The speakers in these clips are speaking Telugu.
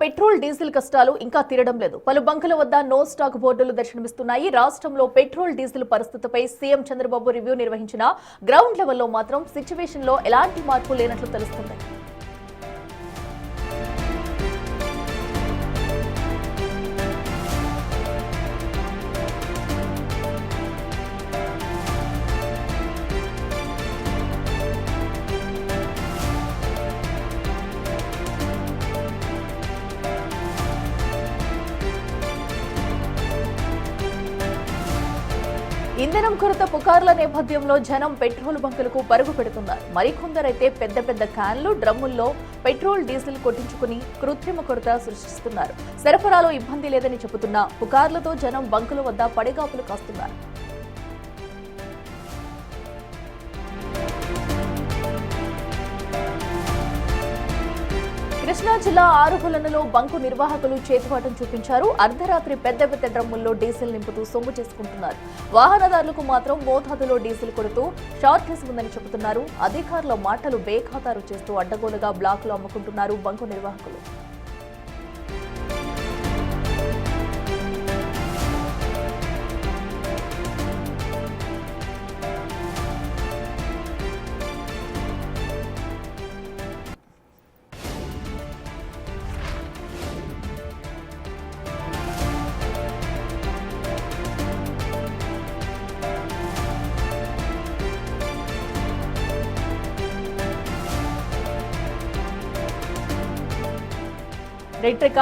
పెట్రోల్ డీజిల్ కష్టాలు ఇంకా తీరడం లేదు. పలు బంకుల వద్ద నో స్టాక్ బోర్డులు దర్శనమిస్తున్నాయి. రాష్ట్రంలో పెట్రోల్ డీజిల్ పరిస్థితిపై సీఎం చంద్రబాబు రివ్యూ నిర్వహించిన గ్రౌండ్ లెవెల్లో మాత్రం సిచ్యువేషన్ లో ఎలాంటి మార్పు లేనట్లు తెలుస్తుంది. ఇంధనం కొరత పుకార్ల నేపథ్యంలో జనం పెట్రోల్ బంకులకు పరుగు పెడుతున్నారు. మరికొందరైతే పెద్ద పెద్ద క్యాన్లు డ్రమ్ముల్లో పెట్రోల్ డీజిల్ కొట్టించుకుని కృత్రిమ కొరత సృష్టిస్తున్నారు. సరఫరాలో ఇబ్బంది లేదని చెబుతున్నా పుకార్లతో జనం బంకుల వద్ద పడిగాపులు కాస్తున్నారు. కృష్ణా జిల్లా ఆరుకొలనులో బంకు నిర్వాహకులు చేతివాటం చూపించారు. అర్ధరాత్రి పెద్ద పెద్ద డ్రమ్ముల్లో డీజిల్ నింపుతూ సొమ్ము చేసుకుంటున్నారు. వాహనదారులకు మాత్రం మోతాదులో డీజిల్ కొడుతూ షార్టేజ్ ఉందని చెబుతున్నారు. అధికారుల మాటలు బేఖాతారు చేస్తూ అడ్డగోలుగా బ్లాక్లు అమ్ముకుంటున్నారు బంకు నిర్వాహకులు.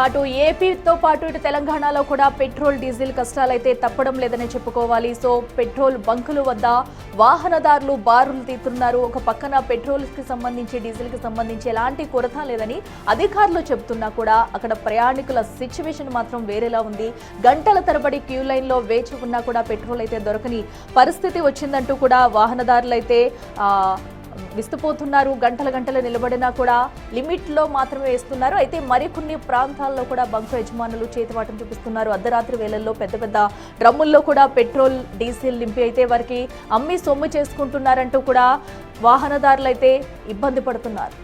అటు ఏపీతో పాటు ఇటు తెలంగాణలో కూడా పెట్రోల్ డీజిల్ కష్టాలైతే తప్పడం లేదని చెప్పుకోవాలి. సో పెట్రోల్ బంకుల వద్ద వాహనదారులు బారులు తీస్తున్నారు. ఒక పక్కన పెట్రోల్ కి సంబంధించి డీజిల్ కి సంబంధించి ఎలాంటి కొరత లేదని అధికారులు చెబుతున్నా కూడా అక్కడ ప్రయాణికుల సిచ్యువేషన్ మాత్రం వేరేలా ఉంది. గంటల తరబడి క్యూ లైన్ లో వేచి ఉన్నా కూడా పెట్రోల్ అయితే దొరకని పరిస్థితి వచ్చిందంటూ కూడా వాహనదారులు అయితే విస్తుపోతున్నారు. గంటలు నిలబడినా కూడా లిమిట్ లో మాత్రమే వేస్తున్నారు. అయితే మరికొన్ని ప్రాంతాల్లో కూడా బంకు యజమానులు చేతివాటం చూపిస్తున్నారు. అర్ధరాత్రి వేళల్లో పెద్ద పెద్ద డ్రమ్ముల్లో కూడా పెట్రోల్ డీజిల్ నింపి అయితే వారికి అమ్మి సొమ్ము చేసుకుంటున్నారంటూ కూడా వాహనదారులు అయితే ఇబ్బంది పడుతున్నారు.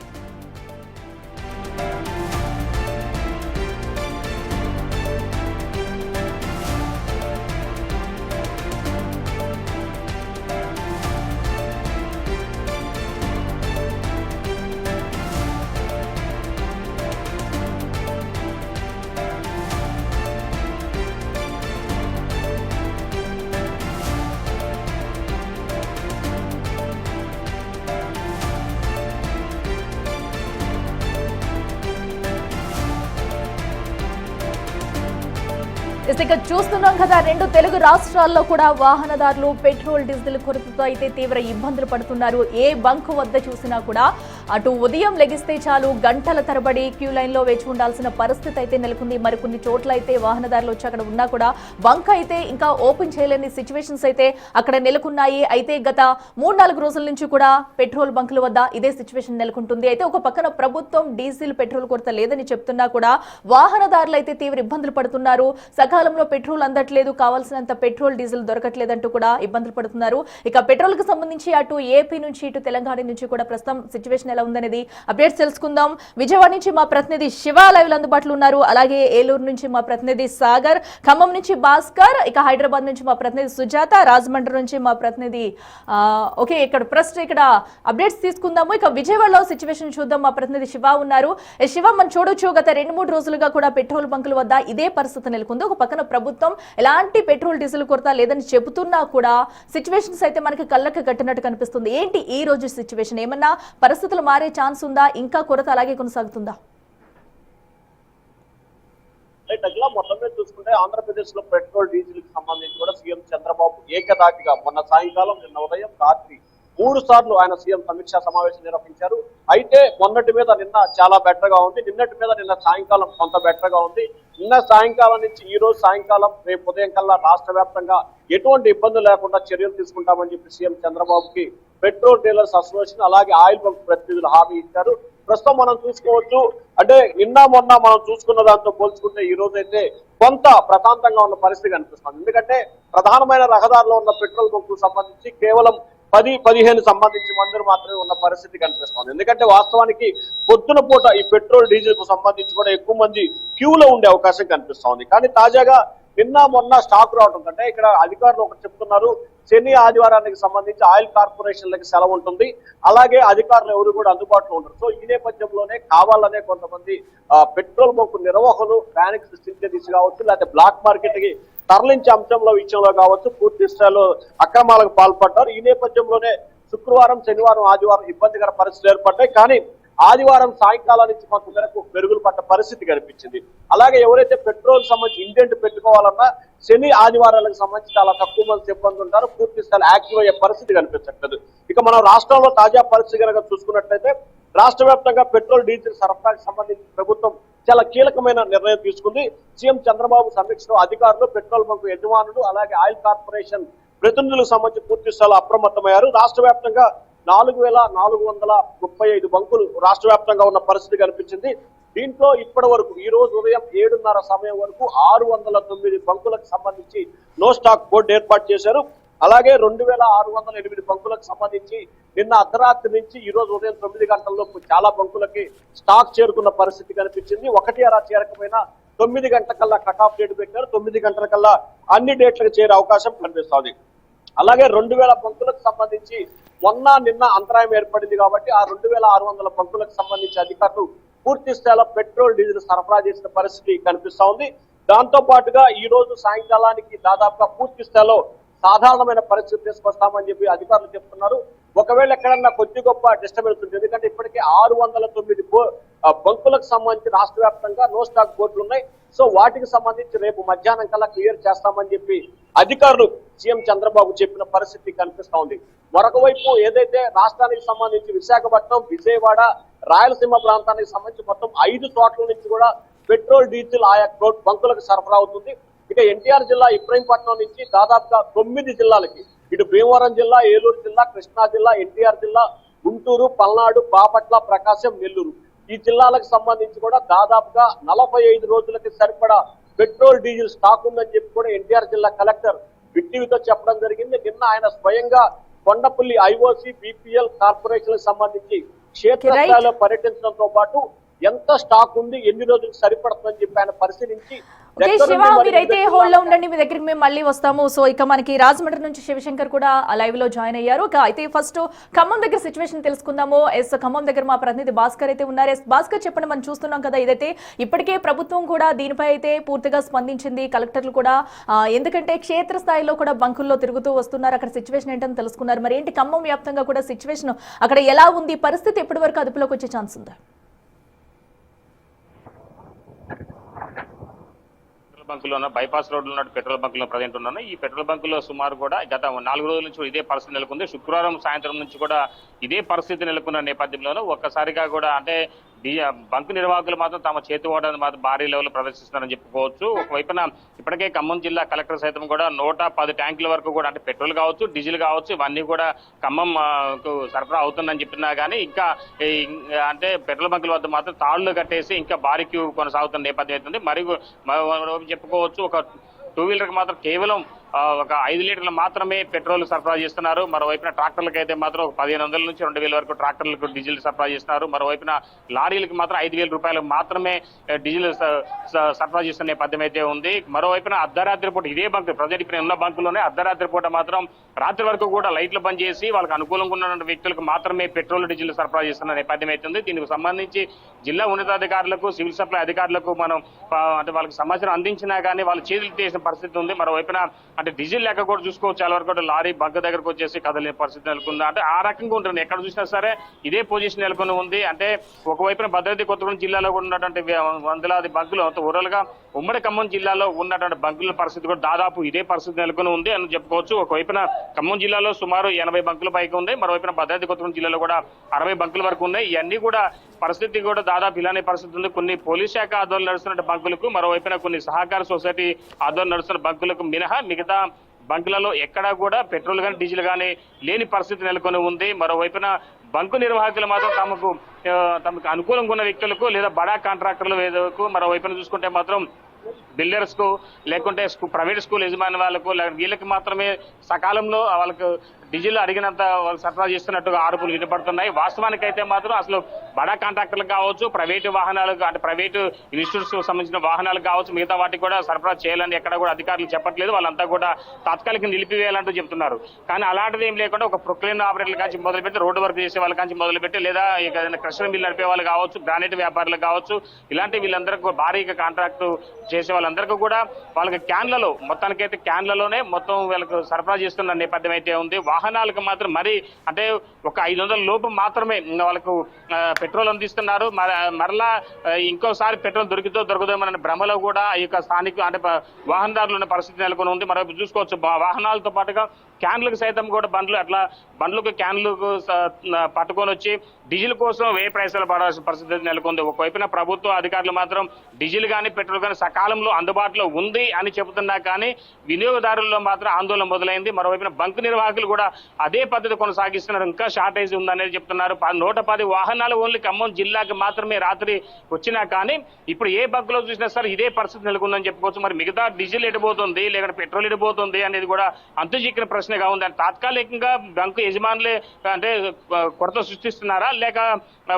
ఇక చూస్తున్నాం కదా, రెండు తెలుగు రాష్ట్రాల్లో కూడా వాహనదారులు పెట్రోల్ డీజిల్ కొరతతో అయితే తీవ్ర ఇబ్బందులు పడుతున్నారు. ఏ బంకు వద్ద చూసినా కూడా అటు ఉదయం లెగిస్తే చాలు గంటల తరబడి క్యూ లైన్ లో వేచి ఉండాల్సిన పరిస్థితి అయితే నెలకొంది. మరికొన్ని చోట్ల అయితే వాహనదారులు వచ్చి అక్కడ ఉన్నా కూడా బంక్ అయితే ఇంకా ఓపెన్ చేయలేని సిచ్యువేషన్స్ అయితే అక్కడ నెలకొన్నాయి. అయితే గత 3-4 రోజుల నుంచి కూడా పెట్రోల్ బంకుల వద్ద ఇదే సిచ్యువేషన్ నెలకొంటుంది. అయితే ఒక పక్కన ప్రభుత్వం డీజిల్ పెట్రోల్ కొరత లేదని చెప్తున్నా కూడా వాహనదారులు అయితే తీవ్ర ఇబ్బందులు పడుతున్నారు. సకాలంలో పెట్రోల్ అందట్లేదు, కావాల్సినంత పెట్రోల్ డీజిల్ దొరకట్లేదంటూ కూడా ఇబ్బందులు పడుతున్నారు. ఇక పెట్రోల్ కు సంబంధించి అటు ఏపీ నుంచి ఇటు తెలంగాణ నుంచి కూడా ప్రస్తుతం సిచ్యువేషన్ ఎలా ఉందనేది అప్డేట్స్ తెలుసుకుందాం. విజయవాడ నుంచి మా ప్రతినిధి శివ లైవ్ అందుబాటులో ఉన్నారు. అలాగే ఏలూరు నుంచి మా ప్రతినిధి సాగర్, ఖమ్మం నుంచి భాస్కర్, ఇక హైదరాబాద్ నుంచి మా ప్రతినిధి సుజాత, రాజమండ్రి నుంచి మా ప్రతినిధి ఓకే ఇక్కడ అప్డేట్స్ తీసుకుందాము. ఇక విజయవాడలో సిచ్యువేషన్ చూద్దాం. మా ప్రతినిధి శివ ఉన్నారు. శివ, మనం చూడొచ్చు గత 2-3 రోజులుగా కూడా పెట్రోల్ బంకుల వద్ద ఇదే పరిస్థితి నెలకొంది. ఒక పక్కన ప్రభుత్వం ఎలాంటి పెట్రోల్ డీజిల్ కొరత లేదని చెబుతున్నా కూడా సిచ్యువేషన్స్ అయితే మనకి కళ్ళకి కట్టినట్టు కనిపిస్తుంది. ఏంటి ఈ రోజు సిచ్యువేషన్? ఏమన్నా పరిస్థితులు మారే ఛాన్స్ ఉందా? ఇంకా కొరత అలాగే కొనసాగుతుందా? మొత్తమే చూసుకుంటే ఆంధ్రప్రదేశ్ లో పెట్రోల్ డీజిల్ కి సంబంధించి కూడా సీఎం చంద్రబాబు ఏకదాటిగా మొన్న సాయంకాలం, నిన్న ఉదయం, రాత్రి 3 సార్లు ఆయన సీఎం సమీక్షా సమావేశం నిర్వహించారు. అయితే మొన్నటి మీద నిన్న చాలా బెటర్ గా ఉంది, నిన్నటి మీద నిన్న సాయంకాలం కొంత బెటర్ గా ఉంది. నిన్న సాయంకాలం నుంచి ఈ రోజు సాయంకాలం, రేపు ఉదయం కల్లా రాష్ట్ర వ్యాప్తంగా ఎటువంటి ఇబ్బందులు లేకుండా చర్యలు తీసుకుంటామని చెప్పి సీఎం చంద్రబాబుకి పెట్రోల్ డీలర్స్ అసోసియేషన్ అలాగే ఆయిల్ బంక్ ప్రతినిధులు హామీ ఇచ్చారు. ప్రస్తుతం మనం చూసుకోవచ్చు, అంటే నిన్న మొన్న మనం చూసుకున్న దాంతో పోల్చుకుంటే ఈ రోజు అయితే కొంత ప్రశాంతంగా ఉన్న పరిస్థితి కనిపిస్తుంది. ఎందుకంటే ప్రధానమైన రహదారిలో ఉన్న పెట్రోల్ బంకులకు సంబంధించి కేవలం 10-15 సంబంధించి మందులు మాత్రమే ఉన్న పరిస్థితి కనిపిస్తోంది. ఎందుకంటే వాస్తవానికి పొద్దున పూట ఈ పెట్రోల్ డీజిల్ కు సంబంధించి కూడా ఎక్కువ మంది క్యూలో ఉండే అవకాశం కనిపిస్తోంది. కానీ తాజాగా నిన్న మొన్న స్టాక్ రావడం కంటే ఇక్కడ అధికారులు ఒకటి చెప్తున్నారు, శని ఆదివారానికి సంబంధించి ఆయిల్ కార్పొరేషన్లకి సెలవు ఉంటుంది, అలాగే అధికారులు ఎవరు కూడా అందుబాటులో ఉండరు. సో ఈ నేపథ్యంలోనే కావాలనే కొంతమంది పెట్రోల్ బంకు నిర్వాహకులు ప్యానిక్ సృష్టించే దిశ కావచ్చు, లేకపోతే బ్లాక్ మార్కెట్ కి తరలించే విషయంలో కావచ్చు పూర్తి స్థాయిలో అక్రమాలకు పాల్పడ్డారు. ఈ నేపథ్యంలోనే శుక్రవారం, శనివారం, ఆదివారం ఇబ్బందికర పరిస్థితులు ఏర్పడ్డాయి. కానీ ఆదివారం సాయంకాలం నుంచి కొంత మేరకు మెరుగులు పడ్డ పరిస్థితి కనిపించింది. అలాగే ఎవరైతే పెట్రోల్ సంబంధించి ఇండెంట్ పెట్టుకోవాలన్నా శని ఆదివారాలకు సంబంధించి చాలా తక్కువ మంది సిబ్బంది ఉంటారు, పూర్తి స్థాయి యాక్టివ్ అయ్యే పరిస్థితి కనిపించట్లేదు. ఇక మనం రాష్ట్రంలో తాజా పరిస్థితి కనుక చూసుకున్నట్లయితే రాష్ట్ర వ్యాప్తంగా పెట్రోల్ డీజిల్ సరఫరాకు సంబంధించి ప్రభుత్వం చాలా కీలకమైన నిర్ణయం తీసుకుంది. సీఎం చంద్రబాబు సమీక్షలో అధికారులు, పెట్రోల్ బంకు యజమానులు, అలాగే ఆయిల్ కార్పొరేషన్ ప్రతినిధులకు సంబంధించి పూర్తి స్థాయిలో అప్రమత్తమయ్యారు. రాష్ట్ర వ్యాప్తంగా 4435 బంకులు రాష్ట్ర వ్యాప్తంగా ఉన్న పరిస్థితి కనిపించింది. దీంట్లో ఇప్పటి వరకు ఈ రోజు ఉదయం 7:30 సమయం వరకు 609 బంకులకు సంబంధించి నో స్టాక్ బోర్డు ఏర్పాటు చేశారు. అలాగే 2608 బంకులకు సంబంధించి నిన్న అర్ధరాత్రి నుంచి ఈ రోజు ఉదయం 9 గంటల్లోపు చాలా బంకులకి స్టాక్ చేరుకున్న పరిస్థితి కనిపించింది. ఒకటి అలా చేరకపోయినా 9 గంటల కల్లా కట్ ఆఫ్ డేట్ పెట్టారు. 9 గంటల కల్లా అన్ని డేట్లకు చేరే అవకాశం కనిపిస్తోంది. అలాగే 2000 బంకులకు సంబంధించి నిన్న అంతరాయం ఏర్పడింది కాబట్టి ఆ 2600 బంకులకు సంబంధించి అధికారులు పూర్తి స్థాయిలో పెట్రోల్ డీజిల్ సరఫరా చేసిన పరిస్థితి కనిపిస్తా ఉంది. దాంతో పాటుగా ఈ రోజు సాయంకాలానికి దాదాపుగా పూర్తి స్థాయిలో సాధారణమైన పరిస్థితి తీసుకొస్తామని చెప్పి అధికారులు చెప్తున్నారు. ఒకవేళ ఎక్కడన్నా కొద్ది గొప్ప డిస్టర్బెన్స్ ఉంటుంది, ఎందుకంటే ఇప్పటికే 609 బంకులకు సంబంధించి రాష్ట్ర వ్యాప్తంగా నో స్టాక్ బోర్డులు ఉన్నాయి. సో వాటికి సంబంధించి రేపు మధ్యాహ్నం కల్లా క్లియర్ చేస్తామని చెప్పి అధికారులు సీఎం చంద్రబాబు చెప్పిన పరిస్థితి కనిపిస్తా ఉంది. మరొక వైపు ఏదైతే రాష్ట్రానికి సంబంధించి విశాఖపట్నం, విజయవాడ, రాయలసీమ ప్రాంతానికి సంబంధించి మొత్తం 5 చోట్ల నుంచి కూడా పెట్రోల్ డీజిల్ ఆయా బంకులకు సరఫరా అవుతుంది. ఇక ఎన్టీఆర్ జిల్లా ఇబ్రహీంపట్నం నుంచి దాదాపుగా 9 జిల్లాలకి, ఇటు భీమవరం జిల్లా, ఏలూరు జిల్లా, కృష్ణా జిల్లా, ఎన్టీఆర్ జిల్లా, గుంటూరు, పల్నాడు, బాపట్ల, ప్రకాశం, నెల్లూరు ఈ జిల్లాలకు సంబంధించి కూడా దాదాపుగా 45 రోజులకి సరిపడా పెట్రోల్ డీజిల్ స్టాక్ ఉందని చెప్పి కూడా ఎన్టీఆర్ జిల్లా కలెక్టర్ బిట్టివితో చెప్పడం జరిగింది. నిన్న ఆయన స్వయంగా కొండపల్లి ఐఓసీ, బీపీఎల్ కార్పొరేషన్ సంబంధించి క్షేత్రస్థాయిలో పర్యటించడంతో పాటు ఎంత స్టాక్ ఉంది, ఎన్ని రోజులకు సరిపడుతుందని చెప్పి ఆయన పరిశీలించి శివ మీరైతే హోల్డ్ లో ఉండండి, మీ దగ్గరికి మేము మళ్ళీ వస్తాము. సో ఇక మనకి రాజమండ్రి నుంచి శివశంకర్ కూడా లైవ్ లో జాయిన్ అయ్యారు. అయితే ఫస్ట్ ఖమ్మం దగ్గర సిచ్యువేషన్ తెలుసుకుందాము. ఖమ్మం దగ్గర మా ప్రతినిధి భాస్కర్ అయితే ఉన్నారు. భాస్కర్ చెప్పండి, మనం చూస్తున్నాం కదా ఇదైతే ఇప్పటికే ప్రభుత్వం కూడా దీనిపై అయితే పూర్తిగా స్పందించింది, కలెక్టర్లు కూడా, ఎందుకంటే క్షేత్రస్థాయిలో కూడా బంకుల్లో తిరుగుతూ వస్తున్నారు, అక్కడ సిచ్యువేషన్ ఏంటని తెలుసుకున్నారు. మరి ఏంటి ఖమ్మం వ్యాప్తంగా కూడా సిచ్యువేషన్ అక్కడ ఎలా ఉంది, పరిస్థితి ఎప్పటి వరకు అదుపులోకి వచ్చే ఛాన్స్ ఉందా? బంకులో బైపాస్ రోడ్లో ఉన్న పెట్రోల్ బంకులో ప్రజెంట్ ఉన్నాను. ఈ పెట్రోల్ బంకులో సుమారు కూడా గత 4 రోజుల నుంచి ఇదే పరిస్థితి నెలకొంది. శుక్రవారం సాయంత్రం నుంచి కూడా ఇదే పరిస్థితి నెలకొన్న నేపథ్యంలోనూ ఒక్కసారిగా కూడా అంటే బంకు నిర్వాహకులు మాత్రం తమ చేతి ఓడని మాత్రం భారీ లెవెల్ ప్రదర్శిస్తున్నారని చెప్పుకోవచ్చు. ఒకవైపున ఇప్పటికే ఖమ్మం జిల్లా కలెక్టర్ సైతం కూడా 110 ట్యాంకుల వరకు కూడా అంటే పెట్రోల్ కావచ్చు, డీజిల్ కావచ్చు, ఇవన్నీ కూడా ఖమ్మం సరఫరా అవుతుందని చెప్పినా కానీ ఇంకా అంటే పెట్రోల్ బంకుల వద్ద మాత్రం తాళ్లు కట్టేసి ఇంకా భారీ క్యూ కొనసాగుతున్న నేపథ్యం అవుతుంది. మరియు చెప్పుకోవచ్చు ఒక 2 వీలర్కి మాత్రం కేవలం ఒక 5 లీటర్లు మాత్రమే పెట్రోల్ సరఫరా చేస్తున్నారు. మరోవైపున ట్రాక్టర్లకు అయితే మాత్రం 1500 నుంచి 2000 వరకు ట్రాక్టర్లకు డీజిల్ సరఫరా చేస్తున్నారు. మరోవైపున లారీలకు మాత్రం 5000 రూపాయలు మాత్రమే డీజిల్ సరఫరా చేస్తున్న నేపథ్యం అయితే ఉంది. మరోవైపున అర్ధరాత్రి పూట ఇదే బంకు ప్రజెంట్ ఇప్పుడు ఉన్న బంకులోనే అర్ధరాత్రి పూట మాత్రం రాత్రి వరకు కూడా లైట్లు బంద్ చేసి వాళ్ళకి అనుకూలంగా ఉన్న వ్యక్తులకు మాత్రమే పెట్రోల్ డీజిల్ సరఫరా చేస్తున్న నేపథ్యం అవుతుంది. దీనికి సంబంధించి జిల్లా ఉన్నతాధికారులకు, సివిల్ సప్లై అధికారులకు మనం అంటే వాళ్ళకి సమాచారం అందించినా కానీ వాళ్ళు చేతులు తీసిన పరిస్థితి ఉంది. మరోవైపున అంటే డీజిల్ లెక్క కూడా చూసుకోవచ్చు, చాలా వరకు లారీ బంక్ దగ్గరకు వచ్చేసి కదలేని పరిస్థితి నెలకొంది. అంటే ఆ రకంగా ఉంటుంది, ఎక్కడ చూసినా సరే ఇదే పొజిషన్ నెలకొని ఉంది. అంటే ఒకవైపున భద్రాద్రి కొత్తగూడెం జిల్లాలో కూడా ఉన్నటువంటి వందలాది బంకులు ఓవరాల్ గా ఉమ్మడి ఖమ్మం జిల్లాలో ఉన్నటువంటి బంకుల పరిస్థితి కూడా దాదాపు ఇదే పరిస్థితి నెలకొని ఉంది అని చెప్పుకోవచ్చు. ఒకవైపున ఖమ్మం జిల్లాలో సుమారు 80 బంకుల పైకి ఉంది, మరోవైపున భద్రాద్రి కొత్తగూడెం జిల్లాలో కూడా 60 బంకుల వరకు ఉన్నాయి. ఇవన్నీ కూడా పరిస్థితి కూడా దాదాపు ఇలానే పరిస్థితి ఉంది. కొన్ని పోలీస్ శాఖ ఆధ్వర్యంలో నడుస్తున్న బంకులకు, మరోవైపున కొన్ని సహకార సొసైటీ ఆధ్వర్యంలో నడుస్తున్న బంకులకు మినహా మిగతా బంకులలో ఎక్కడా కూడా పెట్రోల్ కానీ డీజిల్ కానీ లేని పరిస్థితి నెలకొని ఉంది. మరోవైపున బంకు నిర్వాహకులు మాత్రం తమకు అనుకూలంగా ఉన్న వ్యక్తులకు లేదా బడా కాంట్రాక్టర్లకు, మరోవైపున చూసుకుంటే మాత్రం బిల్డర్స్ కు లేకుంటే ప్రైవేట్ స్కూల్ యజమాని వాళ్ళకు వీళ్ళకి మాత్రమే సకాలంలో వాళ్ళకు డీజిల్ అడిగినంత వాళ్ళు సరఫరా చేస్తున్నట్టుగా ఆరోపణలు వినపడుతున్నాయి. వాస్తవానికైతే మాత్రం అసలు బడా కాంట్రాక్టర్లకు కావచ్చు, ప్రైవేటు వాహనాలు అంటే ప్రైవేటు ఇన్స్టిట్యూట్స్ సంబంధించిన వాహనాలు కావచ్చు, మిగతా వాటికి కూడా సరఫరా చేయాలని ఎక్కడ కూడా అధికారులు చెప్పట్లేదు. వాళ్ళంతా కూడా తాత్కాలిక నిలిపివేయాలంటూ చెప్తున్నారు. కానీ అలాంటిది ఏం లేకుండా ఒక ప్రొక్లైన్ ఆపరేటర్ల కాంచి మొదలుపెట్టి, రోడ్డు వర్క్ చేసే వాళ్ళ కాంచి మొదలుపెట్టి, లేదా ఏదైనా క్రషర్ మిల్ నడిపే వాళ్ళు కావచ్చు, గ్రానైట్ వ్యాపారులు కావచ్చు, ఇలాంటి వీళ్ళందరికీ భారీగా కాంట్రాక్టు చేసే వాళ్ళందరికీ కూడా వాళ్ళకి క్యాన్లలో మొత్తానికైతే క్యాన్లలోనే మొత్తం వీళ్ళకు సరఫరా చేస్తున్న నేపథ్యం అయితే ఉంది. వాహనాలకు మాత్రం మరి అంటే ఒక 500 లోపు మాత్రమే వాళ్ళకు పెట్రోల్ అందిస్తున్నారు. మరలా ఇంకోసారి పెట్రోల్ దొరుకుతామన్న భ్రమలో కూడా ఈ యొక్క స్థానిక అంటే వాహనదారులు ఉన్న పరిస్థితి నెలకొని ఉంది. మరొక చూసుకోవచ్చు, వాహనాలతో పాటుగా క్యాన్లకు సైతం కూడా బండ్లకు క్యాన్లకు పట్టుకొని వచ్చి డీజిల్ కోసం వెయ్యి పైసలు పడాల్సిన పరిస్థితి నెలకొంది. ఒకవైపున ప్రభుత్వ అధికారులు మాత్రం డీజిల్ కానీ పెట్రోల్ కానీ సకాలంలో అందుబాటులో ఉంది అని చెబుతున్నా కానీ వినియోగదారుల్లో మాత్రం ఆందోళన మొదలైంది. మరోవైపున బంక్ నిర్వాహకులు కూడా అదే పద్ధతి కొనసాగిస్తున్నారు. ఇంకా షార్టేజ్ ఉందనేది చెప్తున్నారు. 110 వాహనాలు ఓన్లీ ఖమ్మం జిల్లాకి మాత్రమే రాత్రి వచ్చినా కానీ ఇప్పుడు ఏ బంక్ లో చూసినా సరే ఇదే పరిస్థితి నెలకొందని చెప్పుకోవచ్చు. మరి మిగతా డీజిల్ ఎడిపోతుంది లేకపోతే పెట్రోల్ ఎడిపోతుంది అనేది కూడా అంతుచిక్కిన ప్రశ్నగా ఉంది. అంటే తాత్కాలికంగా బంకు యజమానులే అంటే కొరత సృష్టిస్తున్నారా లేక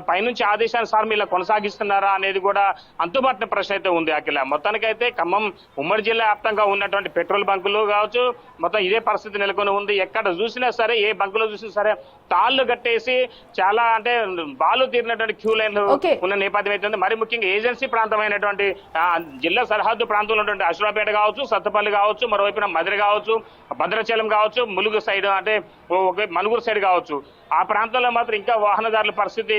పైనుంచి ఆదేశానుసారం ఇలా కొనసాగిస్తున్నారా అనేది కూడా అంతుబాటున ప్రశ్న అయితే ఉంది. అఖిల మొత్తానికైతే ఖమ్మం ఉమ్మడి జిల్లా వ్యాప్తంగా ఉన్నటువంటి పెట్రోల్ బంకులు కావచ్చు మొత్తం ఇదే పరిస్థితి నెలకొని ఉంది. ఎక్కడ చూసినా సరే ఏ బంకులో చూసినా సరే తాళ్లు కట్టేసి చాలా అంటే బాలు తీరినటువంటి క్యూ లైన్లు ఉన్న నేపథ్యం అయితే మరి ముఖ్యంగా ఏజెన్సీ ప్రాంతమైనటువంటి జిల్లా సరిహద్దు ప్రాంతంలో ఉన్నటువంటి అశ్వరాపేట కావచ్చు, సత్తపల్లి కావచ్చు, మరోవైపున మదిర కావచ్చు, భద్రాచలం కావచ్చు, ములుగు సైడ్ అంటే మనుగురు సైడ్ కావచ్చు, ఆ ప్రాంతంలో మాత్రం ఇంకా వాహనదారుల పరిస్థితి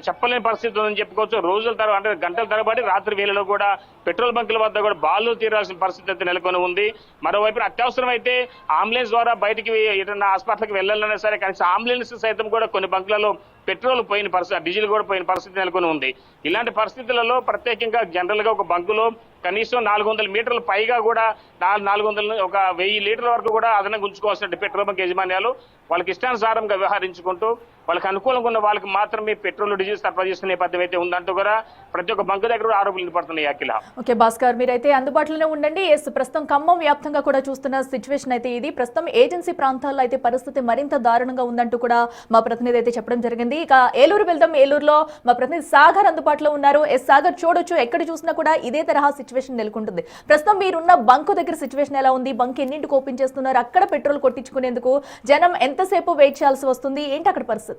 చెప్పలేని పరిస్థితి ఉందని చెప్పుకోవచ్చు. రోజుల తరబడి అంటే గంటల తరబడి రాత్రి వేళలో కూడా పెట్రోల్ బంకుల వద్ద కూడా బాలు తీరాల్సిన పరిస్థితి అయితే నెలకొని ఉంది. మరోవైపు అత్యవసరం అయితే అంబులెన్స్ ద్వారా బయటికి ఏదైనా హాస్పిటల్కి వెళ్ళాలన్నా సరే కనీసం అంబులెన్స్ సైతం కూడా కొన్ని బంకులలో పెట్రోల్ పోయిన పరిస్థితి, డీజిల్ కూడా పోయిన పరిస్థితి నెలకొని ఉంది. ఇలాంటి పరిస్థితులలో ప్రత్యేకంగా జనరల్ గా ఒక బంకులో కనీసం 400 మీటర్ల పైగా కూడా 400 ఒక 1000 లీటర్ల వరకు కూడా అదనంగా ఉంచుకోవాల్సిన పెట్రోల్ బంక్ యాజమాన్యాలు వాళ్ళకి ఇష్టానుసారంగా వ్యవహరించుకుంటూ వాళ్ళకి అనుకూలంగా ఉన్న వాళ్ళకి మాత్రమే పెట్రోల్ డీజిల్ సరఫరా చేస్తున్న నేపథ్యం అయితే ఉందంటూ కూడా ప్రతి ఒక్క బంకు దగ్గర ఆరోపణలు వినపడుతున్నాయి. అఖిల ఓకే భాస్కర్, మీరైతే అందుబాటులోనే ఉండండి. ప్రస్తుతం ఖమ్మం వ్యాప్తంగా కూడా చూస్తున్న సిచ్యువేషన్ అయితే ఇది. ప్రస్తుతం ఏజెన్సీ ప్రాంతాల్లో అయితే పరిస్థితి మరింత దారుణంగా ఉందంటూ కూడా మా ప్రతినిధి అయితే చెప్పడం జరిగింది. ఇక ఏలూరు వెళ్దాం. ఏలూరులో మా ప్రతినిధి సాగర్ అందుబాటులో ఉన్నారు. సాగర్, చూడొచ్చు ఎక్కడ చూసినా కూడా ఇదే తరహా సిచ్యువేషన్ నెలకొంటుంది. ప్రస్తుతం మీరున్న బంకు దగ్గర సిచ్యువేషన్ ఎలా ఉంది? బంక్ ఎన్నింటికి ఓపెన్ చేస్తున్నారు? అక్కడ పెట్రోల్ కొట్టించుకునేందుకు జనం ఎంతసేపు వెయిట్ చేయాల్సి వస్తుంది? ఏంటి అక్కడ పరిస్థితి?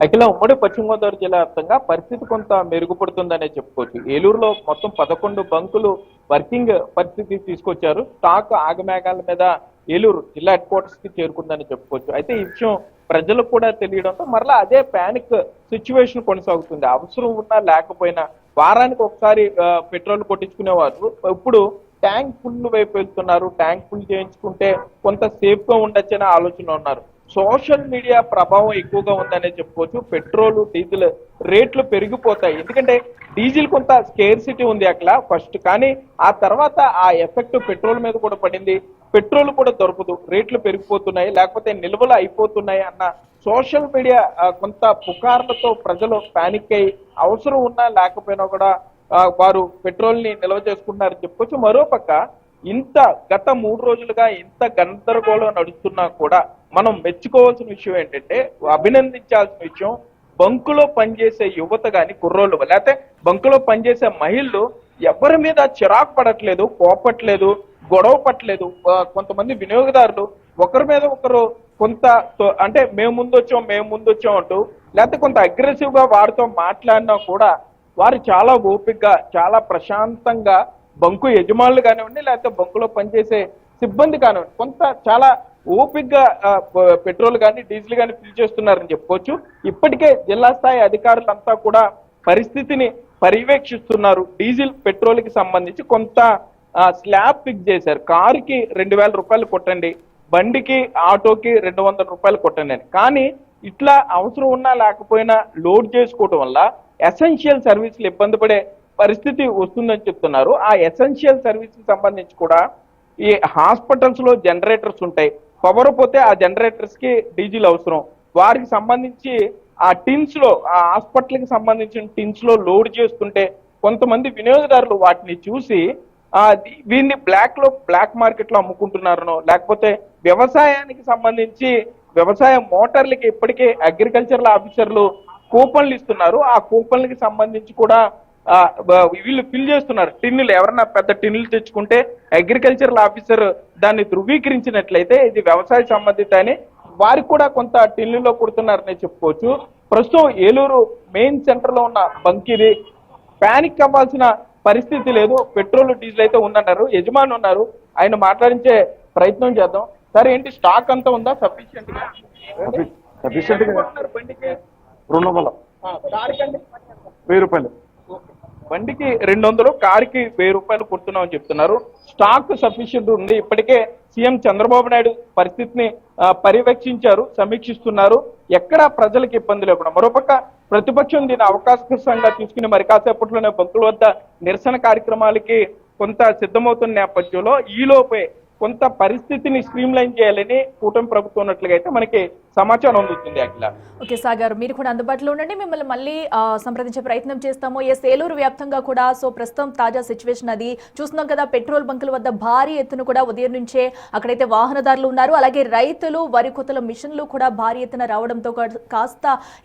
అఖిల ఉమ్మడి పశ్చిమ గోదావరి జిల్లా వ్యాప్తంగా పరిస్థితి కొంత మెరుగుపడుతుందనే చెప్పుకోవచ్చు. ఏలూరులో మొత్తం 11 బంకులు వర్కింగ్ పరిస్థితి తీసుకొచ్చారు. స్టాక్ ఆగమేఘాల మీద ఏలూరు జిల్లా హెడ్ క్వార్టర్స్ కి చేరుకుందని చెప్పుకోవచ్చు. అయితే ఈ విషయం ప్రజలకు కూడా తెలియడంతో మరలా అదే పానిక్ సిచ్యువేషన్ కొనసాగుతుంది. అవసరం ఉన్నా లేకపోయినా వారానికి ఒకసారి పెట్రోల్ కొట్టించుకునేవారు ఇప్పుడు ట్యాంక్ ఫుల్ వైపు వెళ్తున్నారు. ట్యాంక్ ఫుల్ చేయించుకుంటే కొంత సేఫ్ గా ఉండొచ్చనే ఆలోచన ఉన్నారు. సోషల్ మీడియా ప్రభావం ఎక్కువగా ఉందనే చెప్పుకోవచ్చు. పెట్రోల్ డీజిల్ రేట్లు పెరిగిపోతాయి. ఎందుకంటే డీజిల్ కొంత స్కేర్సిటీ ఉంది అక్కడ ఫస్ట్, కానీ ఆ తర్వాత ఆ ఎఫెక్ట్ పెట్రోల్ మీద కూడా పడింది. పెట్రోల్ కూడా దొరకదు, రేట్లు పెరిగిపోతున్నాయి, లేకపోతే నిల్వలు అయిపోతున్నాయి అన్న సోషల్ మీడియా కొంత పుకార్లతో ప్రజలు పానిక్ అయ్యి అవసరం ఉన్నా లేకపోయినా కూడా వారు పెట్రోల్ ని నిల్వ చేసుకుంటున్నారని చెప్పుకోవచ్చు. మరోపక్క ఇంత గత 3 రోజులుగా ఇంత గందరగోళం నడుస్తున్నా కూడా మనం మెచ్చుకోవాల్సిన విషయం ఏంటంటే, అభినందించాల్సిన విషయం, బంకులో పనిచేసే యువత గాని కుర్రోళ్ళు లేకపోతే బంకులో పనిచేసే మహిళలు ఎవరి మీద చిరాకు పడట్లేదు, కోపట్లేదు, గొడవ పట్టలేదు. కొంతమంది వినియోగదారులు ఒకరి మీద ఒకరు కొంత అంటే మేము ముందొచ్చాం అంటూ లేకపోతే కొంత అగ్రెసివ్ గా వారితో మాట్లాడినా కూడా వారు చాలా ఓపికగా చాలా ప్రశాంతంగా బంకు యజమానులు కానివ్వండి లేకపోతే బంకులో పనిచేసే సిబ్బంది కానివ్వండి కొంత చాలా ఓపికగా పెట్రోల్ కానీ డీజిల్ కానీ ఫిల్ చేస్తున్నారని చెప్పుకోవచ్చు. ఇప్పటికే జిల్లా స్థాయి అధికారులంతా కూడా పరిస్థితిని పర్యవేక్షిస్తున్నారు. డీజిల్ పెట్రోల్ కి సంబంధించి కొంత స్లాబ్ ఫిక్స్ చేశారు. కారుకి 2000 రూపాయలు కొట్టండి, బండికి ఆటోకి 200 రూపాయలు కొట్టండి అని. కానీ ఇట్లా అవసరం ఉన్నా లేకపోయినా లోడ్ చేసుకోవడం వల్ల ఎసెన్షియల్ సర్వీసులు ఇబ్బంది పడే పరిస్థితి వస్తుందని చెప్తున్నారు. ఆ ఎసెన్షియల్ సర్వీస్ కి సంబంధించి కూడా ఈ హాస్పిటల్స్ లో జనరేటర్స్ ఉంటాయి. పవర్ పోతే ఆ జనరేటర్స్ కి డీజిల్ అవసరం. వారికి సంబంధించి ఆ టిన్స్ లో ఆ హాస్పిటల్ కి సంబంధించిన టిన్స్ లో లోడ్ చేస్తుంటే కొంతమంది వినియోగదారులు వాటిని చూసి వీన్ని బ్లాక్ మార్కెట్ లో అమ్ముకుంటున్నారనో, లేకపోతే వ్యవసాయానికి సంబంధించి వ్యవసాయ మోటార్లకి ఇప్పటికే అగ్రికల్చరల్ ఆఫీసర్లు కూపన్లు ఇస్తున్నారు. ఆ కూపన్లకి సంబంధించి కూడా వీళ్ళు ఫిల్ చేస్తున్నారు. టిన్నులు ఎవరన్నా పెద్ద టిన్నులు తెచ్చుకుంటే అగ్రికల్చరల్ ఆఫీసర్ దాన్ని ధృవీకరించినట్లయితే ఇది వ్యవసాయ సంబంధిత అని వారికి కూడా కొంత టిన్నులో కుడుతున్నారని చెప్పుకోవచ్చు. ప్రస్తుతం ఏలూరు మెయిన్ సెంటర్ లో ఉన్న బంక్ ఇది. ప్యానిక్ అవ్వాల్సిన పరిస్థితి లేదు. పెట్రోల్ డీజిల్ అయితే ఉందన్నారు. యజమాని ఉన్నారు, ఆయన మాట్లాడించే ప్రయత్నం చేద్దాం. సరే, ఏంటి స్టాక్ అంతా ఉందా సఫిషియెంట్ గా? బండికి 200, కారుకి 1000 రూపాయలు. బండికి 200, కారుకి 1000 రూపాయలు కొడుతున్నామని చెప్తున్నారు. స్టాక్ సఫిషియెంట్ ఉంది. ఇప్పటికే సీఎం చంద్రబాబు నాయుడు పరిస్థితిని పర్యవేక్షించారు, సమీక్షిస్తున్నారు. ఎక్కడా ప్రజలకు ఇబ్బంది లేకుండా. మరోపక్క ప్రతిపక్షం దీని అవకాశంగా తీసుకుని మరి కాసేపట్లోనే బంకుల వద్ద నిరసన కార్యక్రమాలకి కొంత సిద్ధమవుతున్న నేపథ్యంలో ఈలోపే కొంత పరిస్థితిని స్ట్రీమ్ లైన్ చేయాలని కూటమి ప్రభుత్వం ఉన్నట్లుగా అయితే మనకి సమాచారం అందుతుంది. అఖిల, ఓకే సాగర్, మీరు కూడా అందుబాటులో ఉండండి. మిమ్మల్ని మళ్ళీ సంప్రదించే ప్రయత్నం చేస్తాము. ఏలూరు వ్యాప్తంగా కూడా ప్రస్తుతం తాజా సిచ్యువేషన్ అది చూస్తున్నాం కదా. పెట్రోల్ బంకుల వద్ద భారీ ఎత్తున కూడా ఉదయం నుంచే అక్కడైతే వాహనదారులు ఉన్నారు. అలాగే రైతులు వరి కోతల మిషన్లు కూడా భారీ ఎత్తున రావడంతో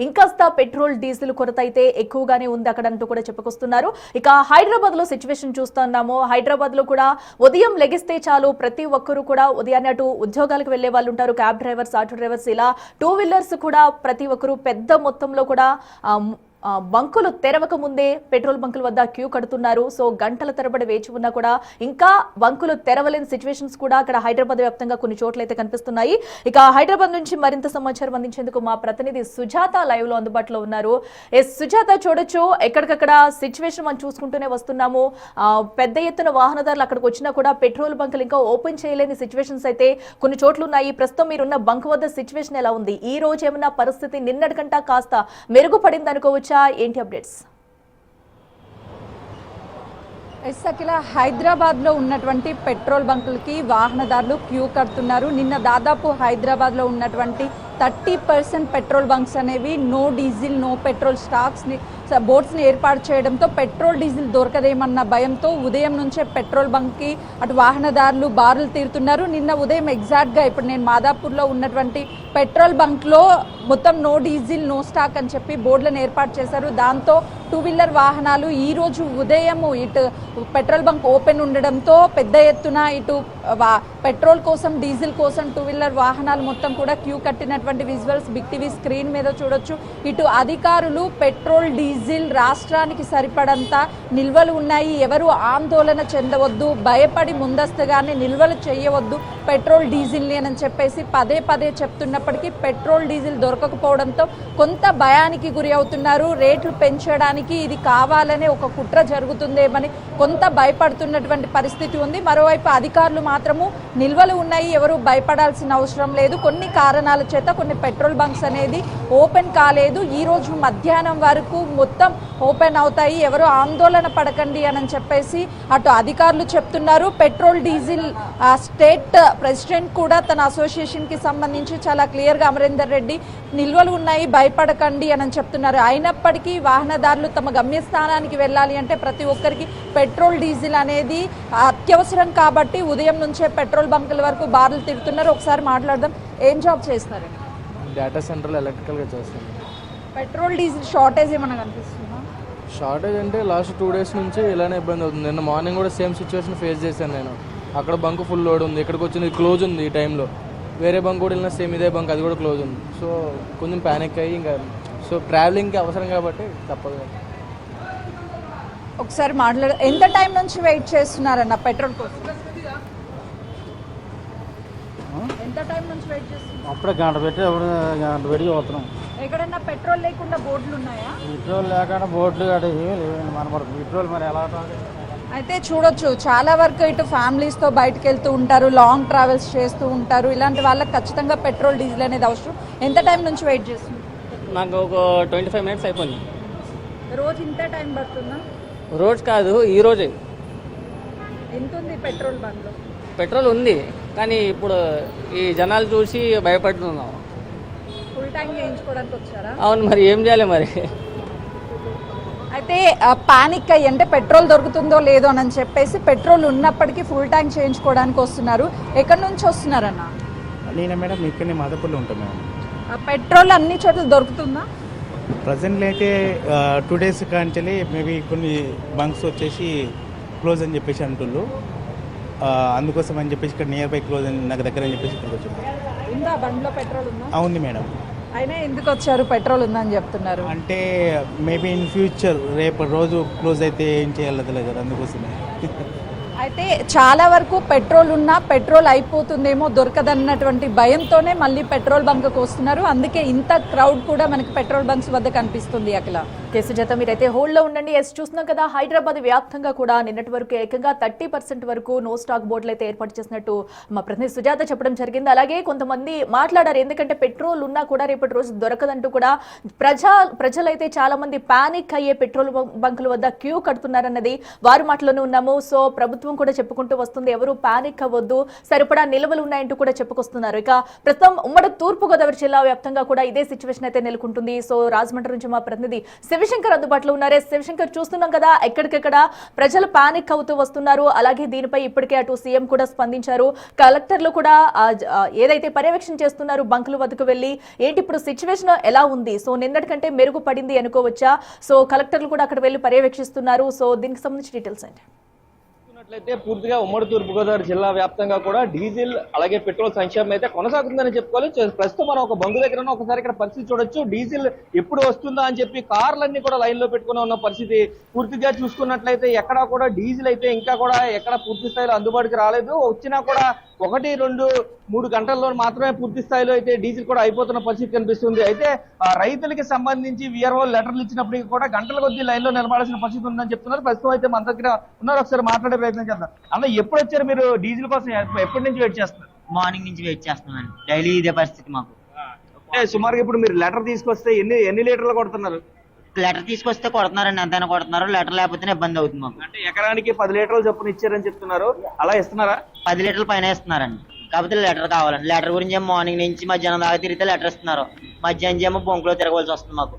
ఇంకాస్త పెట్రోల్ డీజిల్ కొరత అయితే ఎక్కువగానే ఉంది అక్కడ అంటూ కూడా చెప్పుకొస్తున్నారు. ఇక హైదరాబాద్ లో సిచ్యువేషన్ చూస్తున్నాము. హైదరాబాద్ లో కూడా ఉదయం లెగిస్తే చాలు ప్రతి ఒక్కరు కూడా ఉదయాన్నే అటు ఉద్యోగాలకు వెళ్లే వాళ్ళు ఉంటారు. క్యాబ్ డ్రైవర్స్, ఆటో డ్రైవర్స్, ఇలా 2 వీలర్స్ కూడా ప్రతి ఒక్కరు పెద్ద మొత్తంలో కూడా బంకులు తెరవక ముందే పెట్రోల్ బంకుల వద్ద క్యూ కడుతున్నారు. గంటల తరబడి వేచి ఉన్నా కూడా ఇంకా బంకులు తెరవలేని సిచ్యువేషన్స్ కూడా అక్కడ హైదరాబాద్ వ్యాప్తంగా కొన్ని చోట్ల అయితే కనిపిస్తున్నాయి. ఇక హైదరాబాద్ నుంచి మరింత సమాచారం అందించేందుకు మా ప్రతినిధి సుజాత లైవ్ లో అందుబాటులో ఉన్నారు. సుజాత, చూడొచ్చు ఎక్కడికక్కడ సిచ్యువేషన్ మనం చూసుకుంటూనే వస్తున్నాము. పెద్ద ఎత్తున వాహనదారులు అక్కడికి వచ్చినా కూడా పెట్రోల్ బంకులు ఇంకా ఓపెన్ చేయలేని సిచ్యువేషన్స్ అయితే కొన్ని చోట్ల ఉన్నాయి. ప్రస్తుతం మీరున్న బంక్ వద్ద సిచ్యువేషన్ ఎలా ఉంది? ఈ రోజు ఏమన్నా పరిస్థితి నిన్నటికంటే కాస్త మెరుగుపడింది అనుకోవచ్చు? ఏంటి అప్డేట్స్? అఖిల, హైదరాబాద్లో ఉన్నటువంటి పెట్రోల్ బంకులకి వాహనదారులు క్యూ కడుతున్నారు. నిన్న దాదాపు హైదరాబాద్లో ఉన్నటువంటి 30% పెట్రోల్ బంక్స్ అనేవి నో డీజిల్ నో పెట్రోల్ బోర్డ్స్ని ఏర్పాటు చేయడంతో పెట్రోల్ డీజిల్ దొరకదేమన్న భయంతో ఉదయం నుంచే పెట్రోల్ బంక్కి అటు వాహనదారులు బారులు తీరుతున్నారు. నిన్న ఉదయం ఎగ్జాక్ట్గా ఇప్పుడు నేను మాదాపూర్లో ఉన్నటువంటి పెట్రోల్ బంక్లో మొత్తం నో డీజిల్ నో స్టాక్ అని చెప్పి బోర్డులను ఏర్పాటు చేశారు. దాంతో 2 వీలర్ వాహనాలు ఈరోజు ఉదయం ఇటు పెట్రోల్ బంక్ ఓపెన్ ఉండడంతో పెద్ద ఎత్తున ఇటు పెట్రోల్ కోసం డీజిల్ కోసం 2 వీలర్ వాహనాలు మొత్తం కూడా క్యూ కట్టినటువంటి విజువల్స్ బిగ్ టీవీ స్క్రీన్ మీద చూడొచ్చు. ఇటు అధికారులు పెట్రోల్ డీజిల్ రాష్ట్రానికి సరిపడంత నిల్వలు ఉన్నాయి, ఎవరు ఆందోళన చెందవద్దు, భయపడి ముందస్తుగానే నిల్వలు చేయవద్దు పెట్రోల్ డీజిల్ని అని చెప్పేసి పదే పదే చెప్తున్నప్పటికీ పెట్రోల్ డీజిల్ దొరకకపోవడంతో కొంత భయానికి గురి అవుతున్నారు. రేట్లు పెంచడానికి ఇది కావాలనే ఒక కుట్ర జరుగుతుందేమని కొంత భయపడుతున్నటువంటి పరిస్థితి ఉంది. మరోవైపు అధికారులు మాత్రము నిల్వలు ఉన్నాయి, ఎవరు భయపడాల్సిన అవసరం లేదు. కొన్ని కారణాల చేత కొన్ని పెట్రోల్ బంక్స్ అనేది ఓపెన్ కాలేదు. ఈరోజు మధ్యాహ్నం వరకు మొత్తం ఓపెన్ అవుతాయి, ఎవరు ఆందోళన పడకండి అని చెప్పేసి అటు అధికారులు చెప్తున్నారు. పెట్రోల్ డీజిల్ స్టేట్ ప్రెసిడెంట్ కూడా తన అసోసియేషన్కి సంబంధించి చాలా క్లియర్గా అమరేందర్ రెడ్డి నిల్వలు ఉన్నాయి భయపడకండి అని చెప్తున్నారు. అయినప్పటికీ వాహనదారులు తమ గమ్యస్థానానికి వెళ్ళాలి అంటే ప్రతి ఒక్కరికి పెట్రోల్ డీజిల్ అనేది అత్యవసరం కాబట్టి ఉదయం నుంచే పెట్రోల్ బంకుల వరకు బార్లు తిరుగుతున్నారు. ఒకసారి మాట్లాడదాం. ఏం జాబ్ చేస్తారండి? డేటా సెంటర్లో ఎలక్ట్రికల్గా చేస్తాను. పెట్రోల్ డీజిల్ షార్టేజ్ ఏమైనా కనిపిస్తుందా? షార్టేజ్ అంటే లాస్ట్ 2 days నుంచి ఇలానే ఇబ్బంది అవుతుంది. నిన్న మార్నింగ్ కూడా సేమ్ సిచ్యువేషన్ ఫేస్ చేశాను నేను. అక్కడ బంక్ ఫుల్ లోడ్ ఉంది, ఇక్కడికి వచ్చింది క్లోజ్ ఉంది. ఈ టైంలో వేరే బంక్ కూడా వెళ్ళినా సేమ్ ఇదే బంక్, అది కూడా క్లోజ్ ఉంది. సో కొంచెం ప్యానిక్ అయ్యి ఇంకా ట్రావెలింగ్కి అవసరం కాబట్టి తప్పదు. ఒకసారి ఎంత టైం నుంచి వెయిట్ చేస్తున్నారన్న పెట్రోల్ కోసం? ఎంత టైం నుంచి వెయిట్ చేస్తున్నారు? అప్పుడే గంట పెట్టి గంట పెట్టి పోతున్నాం. ఎక్కడన్నా పెట్రోల్ లేకుండా బోర్డులు ఉన్నాయా? పెట్రోల్ లేకుండా బోట్లు ఏమీ లేవండి. మన పెట్రోల్ మరి ఎలా అయితే చూడొచ్చు, చాలా వరకు ఇటు ఫ్యామిలీస్తో బయటకు వెళ్తూ ఉంటారు, లాంగ్ ట్రావెల్స్ చేస్తూ ఉంటారు. ఇలాంటి వాళ్ళకి ఖచ్చితంగా పెట్రోల్ డీజిల్ అనేది అవసరం. ఎంత టైం నుంచి వెయిట్ చేస్తున్నారు? నాకు ఒక 25 minutes అయిపోయింది. రోజు ఇంత టైం పడుతుందా? రోజు కాదు, ఈ రోజే. ఎంత ఉంది పెట్రోల్ బంక్లో? పెట్రోల్ ఉంది కానీ ఇప్పుడు ఈ జనాలు చూసి భయపడుతున్నాం. ఫుల్ ట్యాంక్ చేయించుకోవడానికి వచ్చారా? అవును, మరి ఏం చేయాలి మరి. అయితే పానిక్ అయ్యి అంటే పెట్రోల్ దొరుకుతుందో లేదో అని చెప్పేసి పెట్రోల్ ఉన్నప్పటికీ ఫుల్ ట్యాంక్ చేయించుకోవడానికి వస్తున్నారు. ఎక్కడి నుంచి వస్తున్నారన్న? నేను మేడం ఇక్కడనే మాదాపూర్లో ఉంటాం మేడం. పెట్రోల్ అన్ని చోట్ల దొరుకుతుందా? ప్రజెంట్లో అయితే 2 days కాంచెల్లి మేబీ కొన్ని బంక్స్ వచ్చేసి క్లోజ్ అని చెప్పేసి అంటున్నారు. అందుకోసం అని చెప్పేసి ఇక్కడ నియర్ బై క్లోజ్ అని నాకు దగ్గర అని చెప్పేసి ఇక్కడికి వచ్చాను. ఉందా బండిలో పెట్రోల్ ఉందా? ఉంది మేడం. అయినా ఎందుకు వచ్చారు? పెట్రోల్ ఉందని చెప్తున్నారు. అంటే మేబీ ఇన్ ఫ్యూచర్ రేపు రోజు క్లోజ్ అయితే ఏం చేయాలో తెలియదు కదా, అందుకోసమే. అయితే చాలా వరకు పెట్రోల్ ఉన్నా పెట్రోల్ అయిపోతుందేమో దొరకదన్నటువంటి భయంతోనే మళ్ళీ పెట్రోల్ బంక్కి వస్తున్నారు. అందుకే ఇంత క్రౌడ్ కూడా మనకి పెట్రోల్ బంక్స్ వద్ద కనిపిస్తుంది. అఖిల సుజాత మీరైతే హోల్డ్లో ఉండండి. చూస్తున్నాం కదా, హైదరాబాద్ వ్యాప్తంగా కూడా నిన్నటి వరకు ఏకంగా 30% వరకు నో స్టాక్ బోర్డులు అయితే ఏర్పాటు చేసినట్టు మా ప్రతినిధి సుజాత చెప్పడం జరిగింది. అలాగే కొంతమంది మాట్లాడారు, ఎందుకంటే పెట్రోల్ ఉన్నా కూడా రేపటి రోజు దొరకదంటూ కూడా ప్రజలైతే చాలా మంది పానిక్ అయ్యే పెట్రోల్ బంకుల వద్ద క్యూ కడుతున్నారన్నది వారి మాటలోనే ఉన్నాము. సో ప్రభుత్వం కూడా చెప్పుకుంటూ వస్తుంది, ఎవరు పానిక్ అవ్వద్దు, సరిపడా నిల్వలు ఉన్నాయంటూ కూడా చెప్పుకొస్తున్నారు. ఇక ప్రస్తుతం ఉమ్మడి తూర్పుగోదావరి జిల్లా వ్యాప్తంగా కూడా ఇదే సిచ్యువేషన్ అయితే నెలకొంటుంది. సో రాజమండ్రి నుంచి మా ప్రతినిధి శివశంకర్ అందుబాటులో ఉన్నారు. శివశంకర్, చూస్తున్నాం కదా ఎక్కడికెక్కడ ప్రజలు పానిక్ అవుతూ వస్తున్నారు. అలాగే దీనిపై ఇప్పటికే అటు సీఎం కూడా స్పందించారు. కలెక్టర్లు కూడా ఏదైతే పర్యవేక్షణ చేస్తున్నారు బంకుల వద్దకు వెళ్ళి, ఏంటి ఇప్పుడు సిచ్యువేషన్ ఎలా ఉంది? సో నిన్నటి కంటే మెరుగుపడింది అనుకోవచ్చా? సో కలెక్టర్లు కూడా అక్కడ వెళ్ళి పర్యవేక్షిస్తున్నారు. సో దీనికి సంబంధించి డీటెయిల్స్ ఏంటి? అయితే పూర్తిగా ఉమ్మడి తూర్పుగోదావరి జిల్లా వ్యాప్తంగా కూడా డీజిల్ అలాగే పెట్రోల్ సంక్షేమం అయితే కొనసాగుతుందని చెప్పుకోవాలి. ప్రస్తుతం మనం ఒక బంకు దగ్గర ఒకసారి ఇక్కడ పరిస్థితి చూడొచ్చు. డీజిల్ ఎప్పుడు వస్తుందా అని చెప్పి కార్లన్నీ కూడా లైన్ లో పెట్టుకుని ఉన్న పరిస్థితి. పూర్తిగా చూసుకున్నట్లయితే ఎక్కడా కూడా డీజిల్ అయితే ఇంకా కూడా ఎక్కడ పూర్తి స్థాయిలో అందుబాటుకి రాలేదు. వచ్చినా కూడా 1-2-3 గంటల్లో మాత్రమే పూర్తి స్థాయిలో అయితే డీజిల్ కూడా అయిపోతున్న పరిస్థితి కనిపిస్తుంది. అయితే రైతులకి సంబంధించి విఆర్ఓ లెటర్లు ఇచ్చినప్పటికీ కూడా గంటల కొద్దీ లైన్ లో నిలబడాల్సిన పరిస్థితి ఉందని చెప్తున్నారు. ప్రస్తుతం అయితే మన దగ్గర ఉన్నారు, ఒకసారి మాట్లాడే ప్రయత్నం చేద్దాం. అన్న, ఎప్పుడు వచ్చారు మీరు డీజిల్ కోసం? ఎప్పటి నుంచి వెయిట్ చేస్తున్నారు? మార్నింగ్ నుంచి వెయిట్ చేస్తున్నాం. డైలీ ఇదే పరిస్థితి మాకు. అంటే సుమారుగా ఇప్పుడు మీరు లెటర్ తీసుకొస్తే ఎన్ని లీటర్లు కొడుతున్నారు? లెటర్ తీసుకొస్తే కొడుతున్నారండి, ఎంతైనా కొడుతున్నారు. లెటర్ లేకపోతే ఇబ్బంది అవుతుంది మాకు. అంటే ఎకరానికి 10 లీటర్లు చొప్పున ఇచ్చారని చెప్తున్నారు, అలా ఇస్తున్నారా? 10 లీటర్ల పైన ఇస్తున్నారండి. కాకపోతే లెటర్ కావాలండి. లెటర్ గురించి ఏమో మార్నింగ్ నుంచి మధ్యాహ్నం దాకా తిరిగితే లెటర్ ఇస్తున్నారు. మధ్యాహ్నం ఏమో బొంకులో తిరగవలసి వస్తుంది మాకు.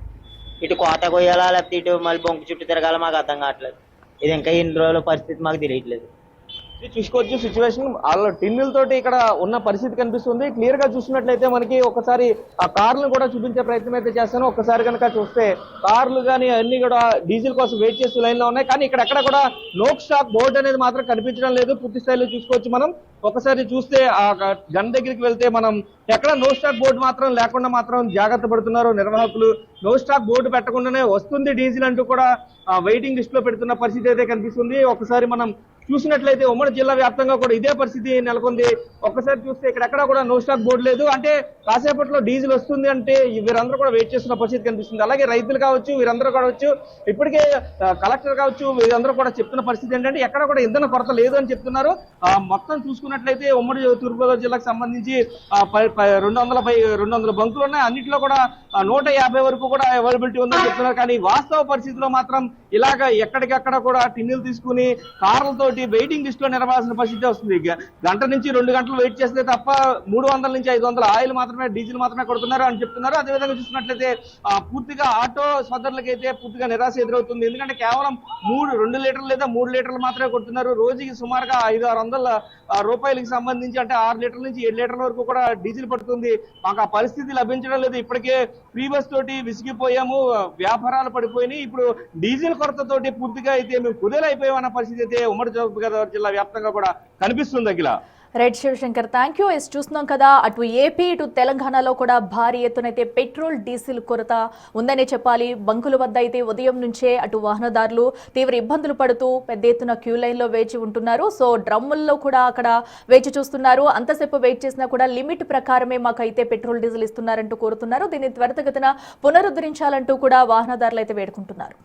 ఇటు కోత కొయ్యాలా లేకపోతే ఇటు మళ్ళీ బొంకు చుట్టూ తిరగాల, మాకు అర్థం కావట్లేదు. ఇది ఇంకా ఎన్ని రోజుల పరిస్థితి మాకు తెలియట్లేదు. చూసుకోవచ్చు సిచ్యువేషన్. వాళ్ళ టిన్నులతోటి ఇక్కడ ఉన్న పరిస్థితి కనిపిస్తుంది. క్లియర్ గా చూసినట్లయితే మనకి ఒకసారి ఆ కార్లను కూడా చూపించే ప్రయత్నం అయితే చేస్తాను. ఒక్కసారి కనుక చూస్తే కార్లు కానీ అన్ని కూడా డీజిల్ కోసం వెయిట్ చేస్తూ లైన్ లో ఉన్నాయి. కానీ ఇక్కడ కూడా నో స్టాక్ బోర్డు అనేది మాత్రం కనిపించడం లేదు. పూర్తి స్థాయిలో చూసుకోవచ్చు మనం. ఒకసారి చూస్తే ఆ గన్ దగ్గరికి వెళ్తే మనం ఎక్కడ నో స్టాక్ బోర్డు మాత్రం లేకుండా మాత్రం జాగ్రత్త పడుతున్నారు నిర్వాహకులు. నో స్టాక్ బోర్డు పెట్టకుండానే వస్తుంది డీజిల్ అంటూ కూడా వెయిటింగ్ లిస్ట్ లో పెడుతున్న పరిస్థితి అయితే కనిపిస్తుంది. ఒకసారి మనం చూసినట్లయితే ఉమ్మడి జిల్లా వ్యాప్తంగా కూడా ఇదే పరిస్థితి నెలకొంది. ఒక్కసారి చూస్తే ఇక్కడెక్కడ కూడా నో స్టాక్ బోర్డు లేదు. అంటే కాసేపట్లో డీజిల్ వస్తుంది అంటే వీరందరూ కూడా వెయిట్ చేస్తున్న పరిస్థితి కనిపిస్తుంది. అలాగే రైతులు కావచ్చు, వీరందరూ కావచ్చు, ఇప్పటికే కలెక్టర్ కావచ్చు, వీరందరూ కూడా చెప్తున్న పరిస్థితి ఏంటంటే ఎక్కడ కూడా ఇంధన కొరత లేదు అని చెప్తున్నారు. మొత్తం చూసుకున్నట్లయితే ఉమ్మడి తూర్పుగోదావరి జిల్లాకు సంబంధించి 200 బంకులు ఉన్నాయి. అన్నింటిలో కూడా 150 వరకు కూడా అవైలబిలిటీ ఉందని చెప్తున్నారు. కానీ వాస్తవ పరిస్థితిలో మాత్రం ఇలాగ ఎక్కడికక్కడ కూడా టిన్నులు తీసుకుని కార్లతో వెయిటింగ్ లిస్ట్ లో నిలవాల్సిన పరిస్థితి వస్తుంది. గంట నుంచి 2 గంటలు వెయిట్ చేస్తే తప్ప 300 నుంచి 500 ఆయిల్ మాత్రమే, డీజిల్ మాత్రమే కొడుతున్నారు అని చెప్తున్నారు. అదేవిధంగా చూసినట్లయితే పూర్తిగా ఆటో సోదరులకైతే పూర్తిగా నిరాశ ఎదురవుతుంది. ఎందుకంటే కేవలం 2 లీటర్లు లేదా 3 లీటర్లు మాత్రమే కొడుతున్నారు. రోజుకి సుమారుగా 500-600 రూపాయలకి సంబంధించి అంటే 6 లీటర్ల నుంచి 7 లీటర్ల వరకు కూడా డీజిల్ పడుతుంది. మాకు ఆ పరిస్థితి లభించడం లేదు. ఇప్పటికే ఫ్రీ బస్ తోటి విసిగిపోయాము, వ్యాపారాలు పడిపోయినాయి. ఇప్పుడు డీజిల్ కొరతతోటి పూర్తిగా అయితే మేము కుదేలైపోయామన్న పరిస్థితి అయితే ఉమ్మడి తూర్పుగోదావరి జిల్లా వ్యాప్తంగా కూడా కనిపిస్తుంది. అఖిల, రైట్ శివశంకర్, థ్యాంక్ యూ. చూస్తున్నాం కదా, అటు ఏపీ ఇటు తెలంగాణలో కూడా భారీ ఎత్తున అయితే పెట్రోల్ డీజిల్ కొరత ఉందనే చెప్పాలి. బంకుల వద్ద అయితే ఉదయం నుంచే అటు వాహనదారులు తీవ్ర ఇబ్బందులు పడుతూ పెద్ద ఎత్తున క్యూ లైన్లో వేచి ఉంటున్నారు. సో డ్రమ్ముల్లో కూడా అక్కడ వేచి చూస్తున్నారు. అంతసేపు వెయిట్ చేసినా కూడా లిమిట్ ప్రకారమే మాకైతే పెట్రోల్ డీజిల్ ఇస్తున్నారంటూ కోరుతున్నారు. దీన్ని త్వరితగతిన పునరుద్ధరించాలంటూ కూడా వాహనదారులు అయితే వేడుకుంటున్నారు.